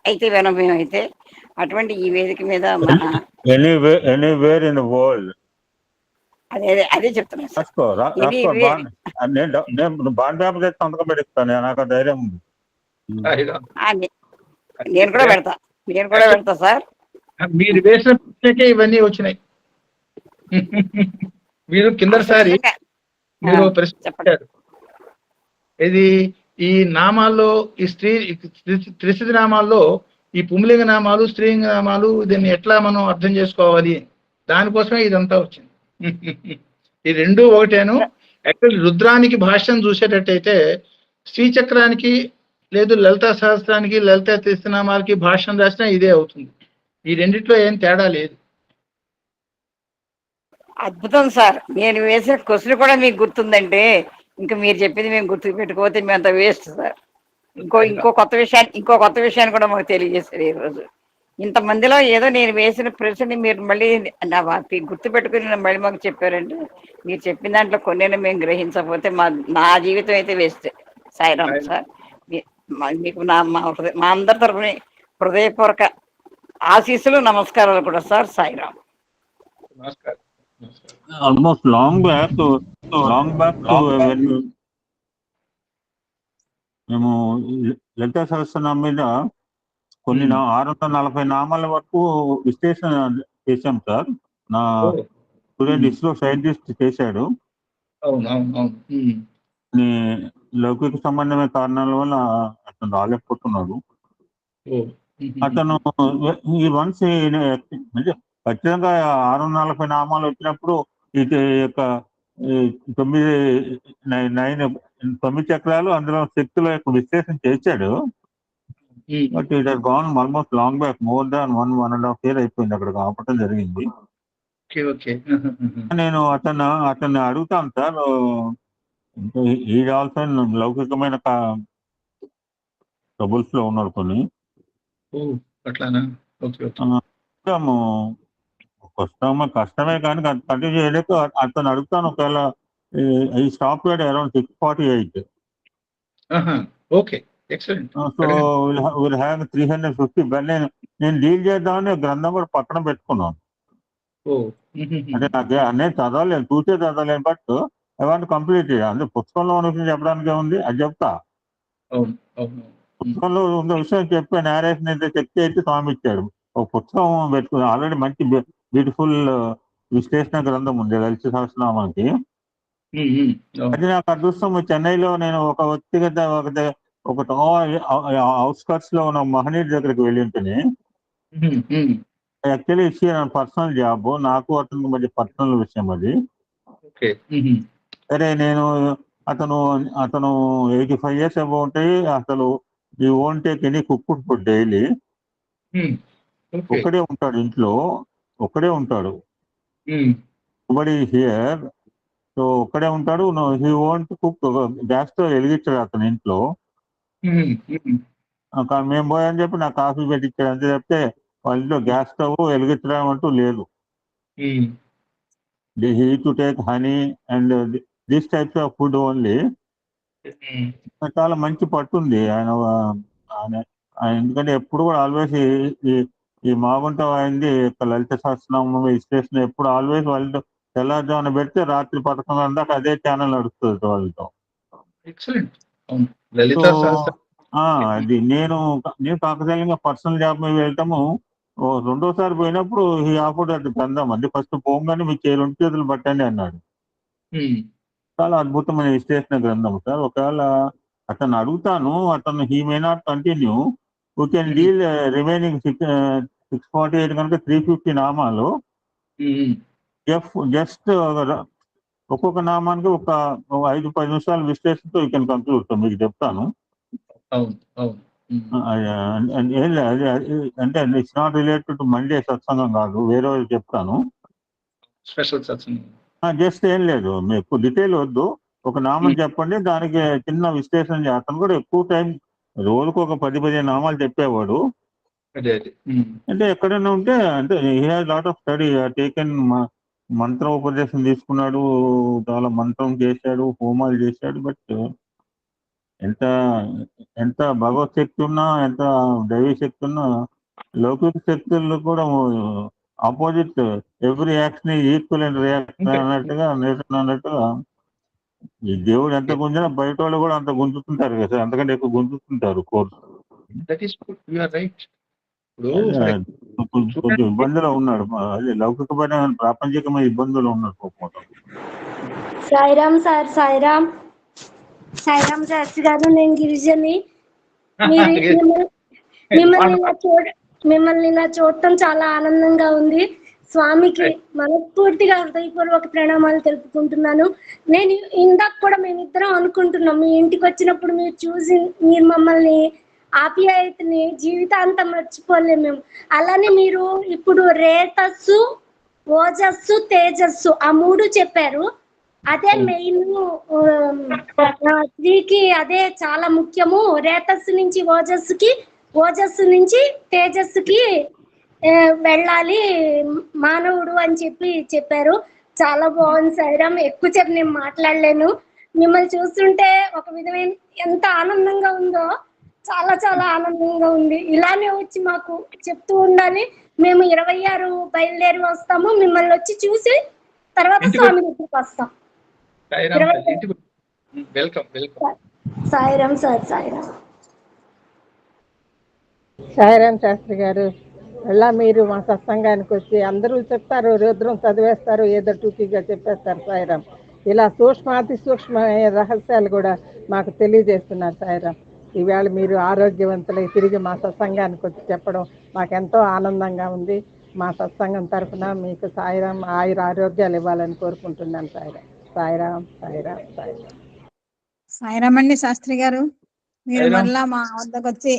అయితే వినం మేమైతే. అటువంటి ఈ వేదిక మీద మన అదే చెప్తున్నాను సార్. నేను కూడా పెడతా సార్. మీరు వేసిన ప్రశ్నకే ఇవన్నీ వచ్చినాయి. మీరు కిందసారి మీరు ప్రశ్న ఇది ఈ నామాల్లో, ఈ త్రిశతి నామాల్లో ఈ పుంలింగ నామాలు, స్త్రీలింగ నామాలు, దీన్ని ఎట్లా మనం అర్థం చేసుకోవాలి, దానికోసమే ఇదంతా వచ్చింది. ఈ రెండు ఒకటేను. యాక్చువల్లీ రుద్రానికి భాష్యం చూసేటట్టయితే శ్రీచక్రానికి లేదు లలితా సహస్రానికి, లలితా తీర్థనామాలకి భాష్యం రాసినా ఇదే అవుతుంది. ఈ రెండిట్లో ఏం తేడా లేదు. అద్భుతం సార్. నేను వేసిన క్వశ్చన్ కూడా మీకు గుర్తుందంటే ఇంకా మీరు చెప్పింది మేము గుర్తు పెట్టుకోకపోతే మేము అంత వేస్ట్ సార్. ఇంకో కొత్త విషయాన్ని కూడా మాకు తెలియజేశారు ఈ రోజు. ఇంతమందిలో ఏదో నేను వేసిన ప్రశ్నని మీరు మళ్ళీ గుర్తు పెట్టుకుని మళ్ళీ మాకు చెప్పారండి. మీరు చెప్పిన దాంట్లో కొన్ని మేము గ్రహించకపోతే నా జీవితం అయితే వేస్ట్. సాయిరామ్ సార్, మీకు మా అందరి తరఫున హృదయపూర్వక ఆశీస్సులు, నమస్కారాలు కూడా సార్. సాయిరామ్. నమస్కారం. ఆల్మోస్ట్ లాంగ్ బ్యాక్ మేము లలితా సహస్రనామం మీద కొన్ని 640 నామాల వరకు విశ్లేషణ చేశాం సార్. నా స్టూడెంట్ ఇస్రో సైంటిస్ట్ చేశాడు. లౌకిక సంబంధమైన కారణాల వల్ల అతను రాలేకపోతున్నాడు. అతను ఈ వన్స్ ఖచ్చితంగా 640 నామాలు వచ్చినప్పుడు ఈ యొక్క 9 చక్రాలు, అందులో శక్తుల యొక్క విశ్లేషణ చేశాడు. But it has gone almost long back, more than 1.5 year అయిపోయింది అక్కడ ఆపటం జరిగింది. నేను అతన్ని అడుగుతాను సార్, ఈ ఆల్సో లౌకికమైన ట్రబుల్స్ లో ఉన్నాడు కొన్ని. కష్టమే కానీ కంటిన్యూ చేయలేక అతను అడుగుతాను. ఒకవేళ ఈ stop around 648. So will have 350. నేను డీల్ చేద్దామని గ్రంథం కూడా పక్కన పెట్టుకున్నాను. అంటే నాకు అనేది చదవలేను, చూసే చదవలేను. But I want complete. అంటే పుస్తకంలో ఉన్న విషయం చెప్పడానికి ఉంది, అది చెప్తా. పుస్తకంలో ఉన్న విషయం చెప్పే నేరేషన్ అయితే చెప్తే అయితే స్వామి ఇచ్చాడు. ఒక పుస్తకం పెట్టుకుని ఆల్రెడీ మంచి బ్యూటిఫుల్ విశ్లేషణ గ్రంథం ఉంది లలిత సహస్రనామానికి. అది నాకు అదృష్టం. చెన్నైలో నేను ఒక వ్యక్తిగత ఒక అవుట్స్కట్స్ లో ఉన్న మహనీయుడి దగ్గరికి వెళ్ళి ఉంటుంది. యాక్చువల్లీ పర్సనల్ జాబ్, నాకు అతనికి మధ్య పర్సనల్ విషయం అది. సరే, నేను అతను 85 years అబౌవ్ ఉంటాయి. అసలు ఈ own take any cooked food daily. ఒక్కడే ఉంటాడు ఇంట్లో, ఒక్కడే ఉంటాడు. బడి హియర్. సో ఒక్కడే ఉంటాడు. He won't cook. గ్యాస్ తో వెలిగించాడు అతను ఇంట్లో. మేము పోయని చెప్పి నాకు కాఫీ పెట్టించాడు అంతే చెప్తే వాళ్ళ ఇంట్లో గ్యాస్ స్టవ్ వెలిగించడం అంటూ లేదు. They he to take honey and this types of food only. చాలా మంచి పట్టుంది ఆయన. ఎందుకంటే ఎప్పుడు కూడా ఆల్వేస్ ఈ మాగుంట అయింది లలిత సహస్రనామం విశ్లేషణ ఎప్పుడు ఆల్వేస్ వాళ్ళతో తెల్లారుజామున పెడితే రాత్రి 11 దాకా అదే ఛానల్ నడుస్తుంది వాళ్ళతో. అది నేను కాకసాయంగా పర్సనల్ జాబ్ మీద వెళ్తాము. రెండోసారి పోయినప్పుడు ఈ ఆఫర్డ్ అది గ్రంథం అండి. ఫస్ట్ పోగానే మీకు 2 చేతులు పట్టండి అన్నాడు. చాలా అద్భుతమైన విశ్లేషణ గ్రంథం సార్. ఒకవేళ అతను అడుగుతాను, అతను he may not continue, we can deal remaining 648 కనుక 350 నామాలు. జస్ట్ ఒక్కొక్క నామానికి ఒక 5-10 నిమిషాల విశ్లేషణతో యూ కెన్ కంక్లూడ్. మీకు చెప్తాను. ఏం లేదు, అంటే it's not related to Monday సత్సంగం కాదు, వేరే చెప్తాను. స్పెషల్ సత్సంగం. జస్ట్ ఏం లేదు, మీకు డీటెయిల్ వద్దు. ఒక నామం చెప్పండి, దానికి చిన్న విశ్లేషణ చేస్తాను. కూడా ఎక్కువ టైం, రోజుకు ఒక 10-15 నామాలు చెప్పేవాడు. అంటే ఎక్కడైనా ఉంటే అంటే he has lot of study, taken మంత్ర ఉపదేశం తీసుకున్నాడు, చాలా మంత్రం చేశాడు, హోమాలు చేశాడు. బట్ ఎంత భగవత్ శక్తి ఉన్నా, ఎంత దైవీ శక్తి ఉన్నా, లౌకిక శక్తులు కూడా opposite. Every action equal and reaction అన్నట్టుగా ఈ దేవుడు ఎంత గుంజినా బయట వాళ్ళు కూడా అంత గుంజుతుంటారు కదా, అంతకంటే ఎక్కువ గుంజుతుంటారు కోర్సు. కొంచెం ఇబ్బందులు ఉన్నాడు. అదే లౌకికమైన ప్రాపంచికమైన ఇబ్బందులు ఉన్నాడు. సాయిరామ్ సార్. సాయిరామ్ శాస్త్రి గారు, నేను గిరిజని. మిమ్మల్ని ఇలా చూడటం చాలా ఆనందంగా ఉంది. స్వామికి మనస్ఫూర్తిగా హృదయపూర్వక ప్రణామాలు తెలుపుకుంటున్నాను. నేను ఇందాక కూడా మేమిద్దరం అనుకుంటున్నాం, మీ ఇంటికి వచ్చినప్పుడు మీరు చూసి మీరు మమ్మల్ని ఆప్యాయతని జీవితాంతం మర్చిపోలేము మేము. అలానే మీరు ఇప్పుడు రేతస్సు, ఓజస్సు, తేజస్సు ఆ 3 చెప్పారు. అదే మెయిన్ స్త్రీకి అదే చాలా ముఖ్యము. రేతస్సు నుంచి ఓజస్సుకి, ఓజస్సు నుంచి తేజస్సుకి వెళ్ళాలి మానవుడు అని చెప్పారు. చాలా బాగుంది సాయిరామ్. ఎక్కువసేపు నేను మాట్లాడలేను. మిమ్మల్ని చూస్తుంటే ఒక విధమైన ఎంత ఆనందంగా ఉందో, చాలా చాలా ఆనందంగా ఉంది. ఇలానే వచ్చి మాకు చెప్తూ ఉండాలి. మేము 26 బయలుదేరి వస్తాము. మిమ్మల్ని వచ్చి చూసి తర్వాత స్వామి దగ్గరికి వస్తాం. సాయిరామ్ సార్. సాయిరామ్. సాయిరామ్ శాస్త్రి గారు, మళ్ళా మీరు మా సత్సంగానికి వచ్చి అందరూ చెప్తారు, రుద్రం చదివేస్తారు, ఏదో టూకీగా చెప్పేస్తారు. సాయిరామ్ ఇలా అతి సూక్ష్మమైన రహస్యాలు కూడా మాకు తెలియజేస్తున్నారు. సాయిరామ్ ఈవేళ మీరు ఆరోగ్యవంతులై తిరిగి మా సత్సంగానికి వచ్చి చెప్పడం మాకెంతో ఆనందంగా ఉంది. మా సత్సంగం తరఫున మీకు సాయిరామ్ ఆయుర ఆరోగ్యాలు ఇవ్వాలని కోరుకుంటున్నాను. సాయిరామ్. సాయిరామ్. సాయిరామ్. సాయిరామ్. సాయిరామ్ అండి శాస్త్రి గారు, మీరు మరలా మా వద్దకు వచ్చి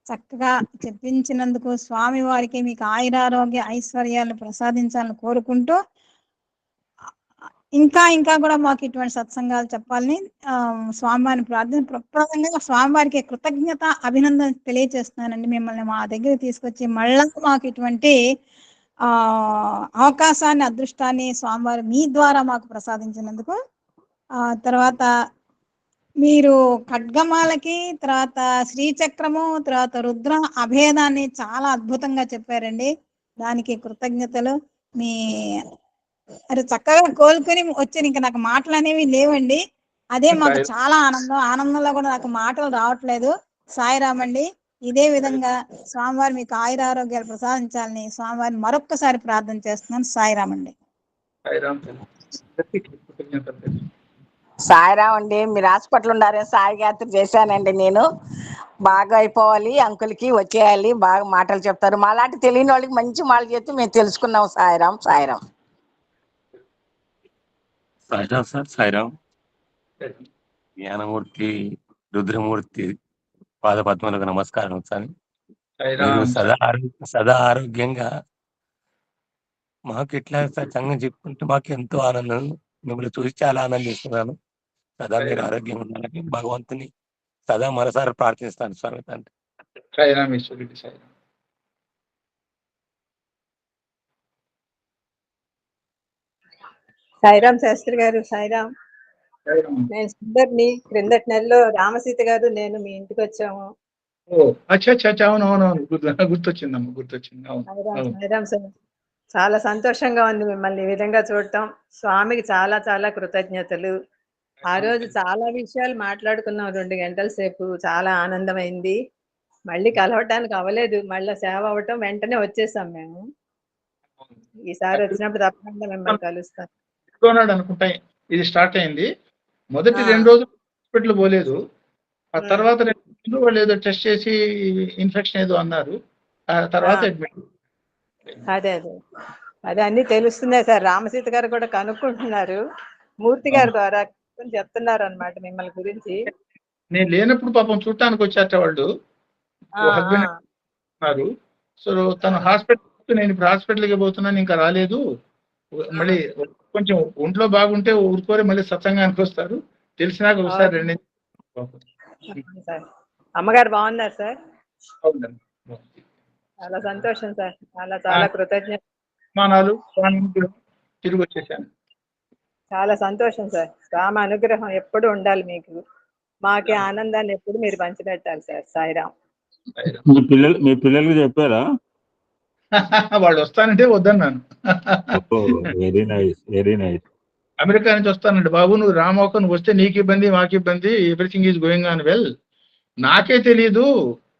చక్కగా చెప్పించినందుకు స్వామి వారికి మీకు ఆయురారోగ్య ఐశ్వర్యాలు ప్రసాదించాలని కోరుకుంటూ, ఇంకా కూడా మాకు ఇటువంటి సత్సంగాలు చెప్పాలని స్వామివారిని ప్రప్రదంగా స్వామివారికి కృతజ్ఞత అభినందన తెలియజేస్తున్నానండి. మిమ్మల్ని మా దగ్గర తీసుకొచ్చి మళ్ళా మాకు ఇటువంటి అవకాశాన్ని, అదృష్టాన్ని స్వామివారి మీ ద్వారా మాకు ప్రసాదించినందుకు. తర్వాత మీరు ఖడ్గమాలకి, తర్వాత శ్రీచక్రము, తర్వాత రుద్ర అభేదాన్ని చాలా అద్భుతంగా చెప్పారండి. దానికి కృతజ్ఞతలు. మీ అది చక్కగా కోలుకొని వచ్చాను. ఇంకా నాకు మాటలు అనేవి లేవండి. అదే మాకు చాలా ఆనందంలో కూడా నాకు మాటలు రావట్లేదు. సాయిరామ్ అండి. ఇదే విధంగా స్వామివారి మీకు ఆయురారోగ్యాలు ప్రసాదించాలని స్వామివారిని మరొక్కసారి ప్రార్థన చేస్తున్నాను. సాయిరామ్ అండి. సాయిరామ్ అండి. మీరు హాస్పిటల్ ఉన్నారే, సాయి యాత్ర చేశానండి. నేను బాగా అయిపోవాలి, అంకుల్కి వచ్చేయాలి, బాగా మాటలు చెప్తారు. మాలాంటి తెలియని వాళ్ళకి మంచి మాటలు చెప్తే మేము తెలుసుకున్నాం. సాయిరామ్. సాయిరామ్. సాయిరామ్ సార్. సాయిరామ్. జ్ఞానమూర్తి, రుద్రమూర్తి పాదపద్మలకు నమస్కారం సార్. మీరు సదా ఆరోగ్యంగా మాకు ఇట్లా సత్సంగం చెప్పుకుంటే మాకు ఎంతో ఆనందం. మిమ్మల్ని చూసి చాలా ఆనందిస్తున్నాను. సదా మీరు ఆరోగ్యంగా ఉండాలని భగవంతుని సదా మరోసారి ప్రార్థిస్తాను స్వామి తండ్రి. సాయిరామ్ శాస్త్రి గారు. సాయిరామ్. నేను సుందర్ని. క్రిందటి నెలలో రామసీత గారు నేను మీ ఇంటికి వచ్చాము. గుర్తొచ్చింది. సాయిరామ్ సార్. చాలా సంతోషంగా ఉంది మిమ్మల్ని ఈ విధంగా చూడటం. స్వామికి చాలా చాలా కృతజ్ఞతలు. ఆ రోజు చాలా విషయాలు మాట్లాడుకున్నాం 2 గంటల సేపు. చాలా ఆనందమైంది. మళ్ళీ కలవటానికి అవ్వలేదు. మళ్ళీ సేవ అవ్వటం వెంటనే వచ్చేసాం మేము. ఈసారి వచ్చినప్పుడు తప్పకుండా మిమ్మల్ని కలుస్తాను. అనుకుంటా ఇది స్టార్ట్ అయింది. మొదటి 2 రోజులు హాస్పిటల్ పోలేదు. ఆ తర్వాత 2 రోజులు వాళ్ళు ఏదో టెస్ట్ చేసి ఇన్ఫెక్షన్ ఏదో అన్నారు. ఆ తర్వాత అడ్మిట్. అదే అన్ని తెలుస్తున్నాయి సార్. రామసీత గారు కూడా కనుక్కుంటున్నారు. మూర్తి గారి ద్వారా చెప్తున్నారు అన్నమాట మిమ్మల్ని గురించి. నేను లేనప్పుడు పాపం చూడటానికి వచ్చారట వాళ్ళు. హస్బెండ్ ఉన్నారు. సో తను హాస్పిటల్, నేను ఇప్పుడు హాస్పిటల్కి పోతున్నాను, ఇంకా రాలేదు. మళ్ళీ కొంచెం ఒంట్లో బాగుంటే ఊరుకోరే మళ్ళీ సత్సంగానికి వస్తారు. తెలిసినాక ఒకసారి 2 అమ్మగారు బాగున్నారు సార్. చాలా సంతోషం సార్. చాలా చాలా కృతజ్ఞత. తిరిగి వచ్చేసాను. చాలా సంతోషం సార్. రామ అనుగ్రహం ఎప్పుడు ఉండాలి మీకు. మాకే ఆనందాన్ని ఎప్పుడు మీరు పంచిపెట్టాలి సార్. సాయిరామ్. మీ పిల్లలకి చెప్పారా? వాళ్ళు వస్తానంటే వద్దన్నాను. Very nice, very nice. America నుంచి వస్తానండి. బాబు నువ్వు రామోక, నువ్వు వస్తే నీకు ఇబ్బంది, మాకు ఇబ్బంది, everything is going on well. నాకే తెలియదు,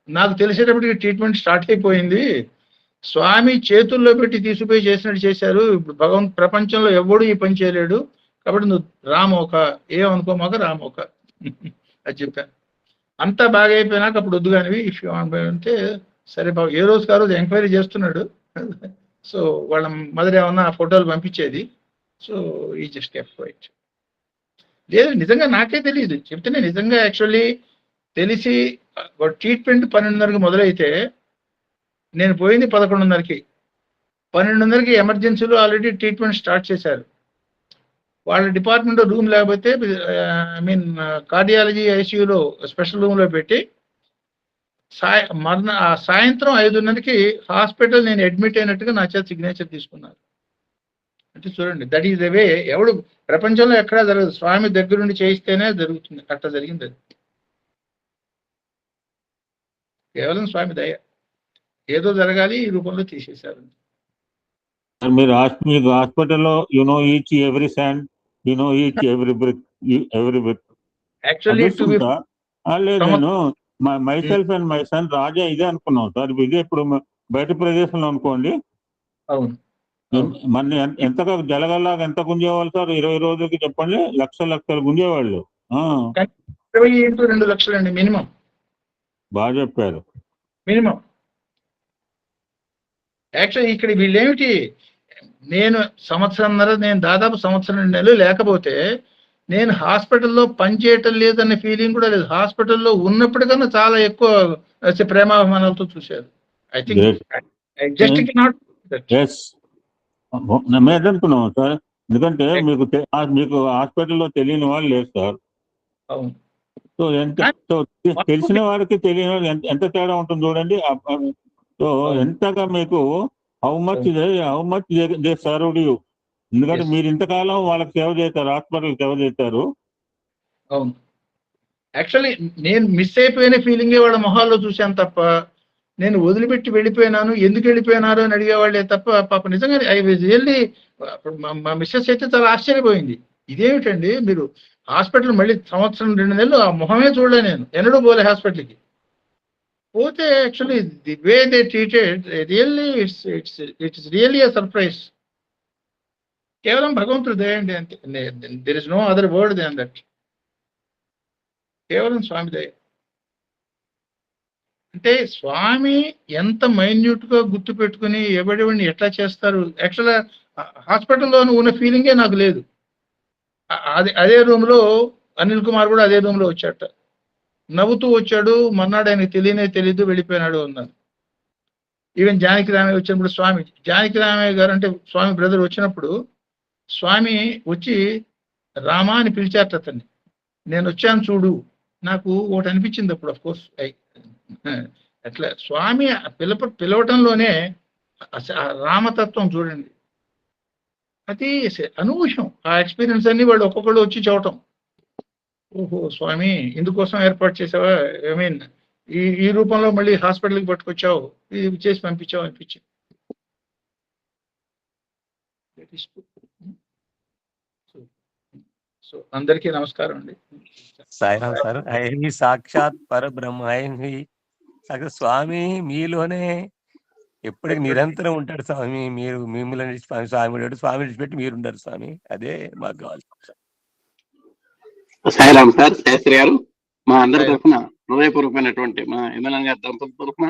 నాకు తెలిసేటప్పటికి ట్రీట్మెంట్ స్టార్ట్ అయిపోయింది. స్వామి చేతుల్లో పెట్టి తీసుకుపోయి చేసినట్టు చేశారు. ఇప్పుడు ప్రపంచంలో ఎవడు ఈ పని చేయలేడు. కాబట్టి నువ్వు రామోక, ఏమనుకోమాక రామోక అది చెప్పాను. అంతా బాగా అయిపోయినాక అప్పుడు వద్దు కానివి, ఇఫ్ యూ వాంట్ అంటే సరే బాబు ఏ రోజుకి ఆ రోజు ఎంక్వైరీ చేస్తున్నాడు. సో వాళ్ళ మదర్ ఏమన్నా ఫోటోలు పంపించేది. సో ఈ జస్ట్ ఎఫ్వైట్ లేదు, నిజంగా నాకే తెలియదు చెప్తేనే. నిజంగా యాక్చువల్లీ తెలిసి ట్రీట్మెంట్ 12:30కి మొదలైతే నేను పోయింది 11:30కి. 12:30కి ఎమర్జెన్సీలో ఆల్రెడీ ట్రీట్మెంట్ స్టార్ట్ చేశారు. వాళ్ళ డిపార్ట్మెంట్లో రూమ్ లేకపోతే ఐ మీన్ కార్డియాలజీ ఐసీయూలో స్పెషల్ రూమ్లో పెట్టి సాయంత్రం 5:30కి హాస్పిటల్ నేను అడ్మిట్ అయినట్టుగా నా చేత సిగ్నేచర్ తీసుకున్నారు. అంటే చూడండి, దట్ ఈస్ ద వే. ఎవడు ప్రపంచంలో ఎక్కడా జరగదు, స్వామి దగ్గరుండి చేయిస్తేనే జరుగుతుంది. అట్లా జరిగింది అది, కేవలం స్వామి దయ. ఏదో జరగాలి, ఈ రూపంలో తీసేశారు. మీరు మీకు హాస్పిటల్లో each every sand, each every brick, actually లేదు. నేను myself and my son Raja ఇదే అనుకున్నాం సార్. ఇదే ఇప్పుడు బయట ప్రదేశంలో అనుకోండి, అవును, మన ఎంతగా జలగల్లాగా ఎంత గుంజేవాళ్ళు సార్ 20 రోజులకి చెప్పండి, లక్షలు గుంజేవాళ్ళు. 20 x 2 లక్షలు అండి మినిమం. బాగా చెప్పారు. మినిమం యాక్చువల్లీ ఇక్కడ వీళ్ళేమిటి, నేను దాదాపు సంవత్సరం 2 నెలలు లేకపోతే నేను హాస్పిటల్లో పనిచేయటం లేదనే ఫీలింగ్ కూడా లేదు. హాస్పిటల్లో ఉన్నప్పటికన్నా చాలా ఎక్కువ ప్రేమాభిమానాలతో చూశారు. ఐ థింక్ జస్ట్ నాట్ అనుకున్నాం సార్. ఎందుకంటే మీకు హాస్పిటల్లో తెలియని వాళ్ళు లేదు సార్. అవును. సో తెలిసిన వారికి తెలియని వాళ్ళు ఎంత తేడా ఉంటుంది చూడండి. సో ఎంతగా మీకు how much they served you. ఎందుకంటే మీరు ఇంతకాలం వాళ్ళకి సేవ చేస్తారు, హాస్పిటల్ సేవ చేస్తారు. అవును. యాక్చువల్లీ నేను మిస్ అయిపోయిన ఫీలింగే వాళ్ళ మొహాల్లో చూశాను తప్ప, నేను వదిలిపెట్టి వెళ్ళిపోయినాను, ఎందుకు వెళ్ళిపోయినారు అని అడిగేవాళ్ళే తప్ప. పాప నిజంగా ఐ వాజ్ రియల్లీ, మా మిస్సెస్ అయితే చాలా ఆశ్చర్యపోయింది. ఇదేమిటండి మీరు హాస్పిటల్ మళ్ళీ సంవత్సరం 2 నెలలు ఆ మొహమే చూడలే, నేను ఎన్నడూ పోలే హాస్పిటల్కి. పోతే actually the way they treated really it's really a surprise. కేవలం భగవంతుడు దయండి అంతే. There is no other word than that. కేవలం స్వామి దయ. అంటే స్వామి ఎంత మైన్యూట్ గా గుర్తు పెట్టుకుని ఎవడెవడిని ఎట్లా చేస్తారు. యాక్చువల్గా హాస్పిటల్లో ఉన్న ఫీలింగే నాకు లేదు. అదే రూమ్ లో అనిల్ కుమార్ కూడా అదే రూమ్ లో వచ్చాట, నవ్వుతూ వచ్చాడు. మర్నాడు ఆయనకు తెలీదు, వెళ్ళిపోయినాడు అన్నారు. ఈవెన్ జానకి రామయ్య వచ్చినప్పుడు జానకి రామయ్య గారు అంటే స్వామి బ్రదర్ వచ్చినప్పుడు స్వామి వచ్చి రామా అని పిలిచారట అతన్ని. నేను వచ్చాను చూడు. నాకు ఒకటి అనిపించింది అప్పుడు, అఫ్ కోర్స్ అట్లా స్వామి పిలవటంలోనే రామతత్వం చూడండి, అది అనూహ్యం. ఆ ఎక్స్పీరియన్స్ అన్ని వాళ్ళు ఒక్కొక్కళ్ళు వచ్చి చూడటం, ఓహో స్వామి ఇందుకోసం ఏర్పాటు చేసావా, ఐ మీన్ ఈ రూపంలో మళ్ళీ హాస్పిటల్కి పట్టుకొచ్చావు, ఇది చేసి పంపించావు అనిపించింది. సో అందరికీ నమస్కారం అండి. సాయిరాం సార్. ఆయన సాక్షాత్ పరబ్రహ్మ, ఆయన స్వామి మీలోనే ఎప్పటికి నిరంతరం ఉంటాడు స్వామి. మీరు మిమ్మల్ని స్వామి ఉంటాడు, స్వామి విడిచిపెట్టి మీరు ఉంటారు స్వామి. అదే మాకు కావాలి. సాయిరాం సార్, శాస్త్రి గారు, మా అందరి తరఫున హృదయపూర్వకమైనటువంటి మా ఎమ్మెల్యే గారి తరఫున,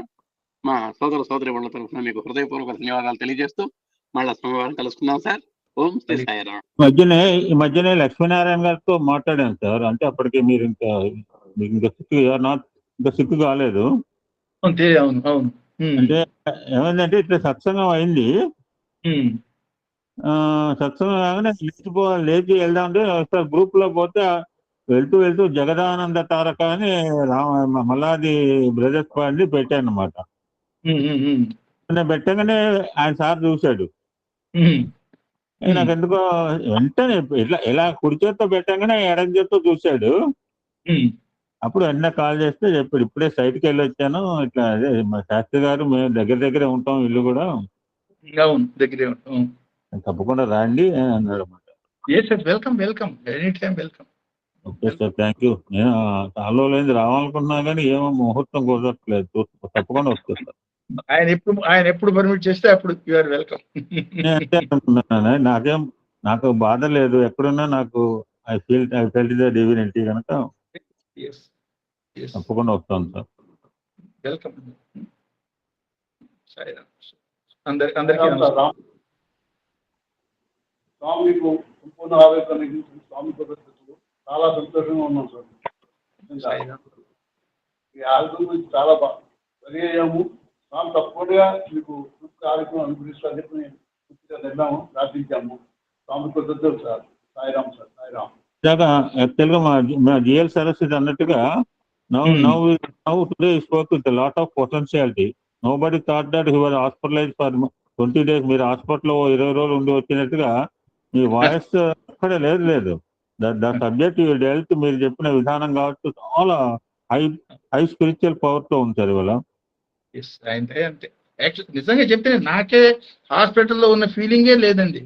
మా సోదరి వాళ్ళ తరఫున మీకు హృదయపూర్వక ధన్యవాదాలు తెలియజేస్తూ మళ్ళా సోమవారం కలుసుకుందాం సార్. ఓం శ్రీ సాయిరాం. ఈ మధ్యనే లక్ష్మీనారాయణ గారితో మాట్లాడాను సార్. అంటే అప్పటికి మీరు ఇంకా సిక్కు కాలేదు. అంటే ఏమైందంటే ఇట్లా సత్సంగం అయింది. సత్సంగం కాగానే లేచి వెళ్దామంటే ఒకసారి గ్రూప్ లో పోతే వెళ్తూ జగదానంద తారక అని మల్లాది బ్రదర్స్ పాడి పెట్టాను అనమాట. నేను పెట్టగానే ఆయన సార్ చూశాడు. నాకు ఎందుకో వెంటనే ఇలా కుడి చేత్తో పెట్టగానే ఎడం చేత్తో చూశాడు. అప్పుడు వెంటనే కాల్ చేస్తే చెప్పాడు, ఇప్పుడే సైట్కి వెళ్ళి వచ్చాను, ఇట్లా అదే మా శాస్త్రి గారు మేము దగ్గరే ఉంటాం, ఇల్లు కూడా దగ్గరే ఉంటాం, తప్పకుండా రండి అని అన్నాడు అనమాట. Welcome any time welcome. Okay sir, thank you. నేను చాలా లేదు రావాలనుకుంటున్నా కానీ ఏమో ముహూర్తం కుదరట్లేదు. తప్పకుండా వస్తుంది సార్. ఆయన ఎప్పుడు పర్మిట్ చేస్తే అప్పుడు యు ఆర్ వెల్కమ్. నాకు బాధ లేదు, ఎక్కడున్నా నాకు ఐ ఫెల్ట్ ద డివినిటీ కనుక తప్పకుండా వస్తాను సార్. వెల్కమ్. సాయిరామ్. అందరికీ నమస్కారం. స్వామికు సంపూర్ణ ఆరోగ్యాన్ని స్వామి పద్ధతులు చాలా సంతోషంగా ఉన్నాం సార్. ఈ ఆరోగ్యం గురించి చాలా బాగా సరి అయ్యాము. స్వామి తప్పకుండా మీకు ఆరోగ్యం అనుగ్రహిస్తారని చెప్పి నేను పూర్తిగా నిర్ణయం ప్రార్థించాము. స్వామి పద్ధతులు సార్. సాయిరామ్ సార్. సాయిరామ్. యాక్చువల్గా మా జిఎల్ సరస్వతి అన్నట్టుగా now today he spoke with a lot of potentiality. Nobody thought that he was hospitalized for 20 days. మీరు హాస్పిటల్లో 20 రోజులు ఉండి వచ్చినట్టుగా మీ వాయిస్ అక్కడ లేదు. ద సబ్జెక్ట్ యూ డెల్త్ మీరు చెప్పిన విధానం కాబట్టి చాలా హై స్పిరిచువల్ పవర్ తో ఉంటారు ఇవాళ. అంతే నిజంగా చెప్తే నాకే హాస్పిటల్లో ఉన్న ఫీలింగే లేదండి.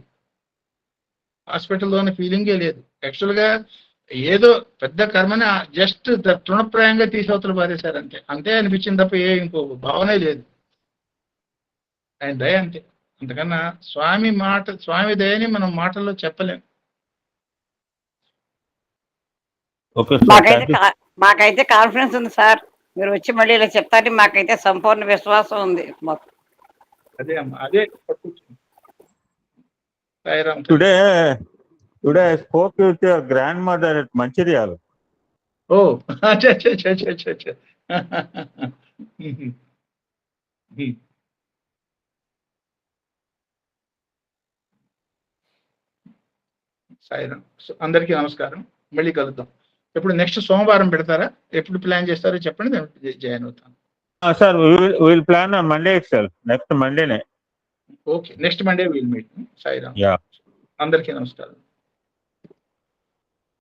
హాస్పిటల్లో ఉన్న ఫీలింగే లేదు. యాక్చువల్గా ఏదో పెద్ద కర్మని జస్ట్ తృణప్రాయంగా తీసవతలు పారేశారు అంతే అనిపించింది తప్ప ఇంకో భావనే లేదు. ఆయన దయ అంతే. అంతకన్నా స్వామి దయని మనం మాటల్లో చెప్పలేం. మాకైతే కాన్ఫిడెన్స్ ఉంది సార్. మీరు వచ్చి మళ్ళీ ఇలా చెప్తారని మాకైతే సంపూర్ణ విశ్వాసం ఉంది మాకు. అదే అమ్మా, అదే Today I spoke with your grandmother at Mancherial. Oh, acha. Sairam. అందరికీ నమస్కారం. మళ్ళీ కలుద్దాం. ఎప్పుడు నెక్స్ట్ సోమవారం పెడతారా? ఎప్పుడు ప్లాన్ చేస్తారో చెప్పండి, జాయిన్ అవుతాను. Sir will plan on Monday itself. Next మండేనే. Okay, next Monday will meet. Sairam. Yeah. అందరికీ నమస్కారం.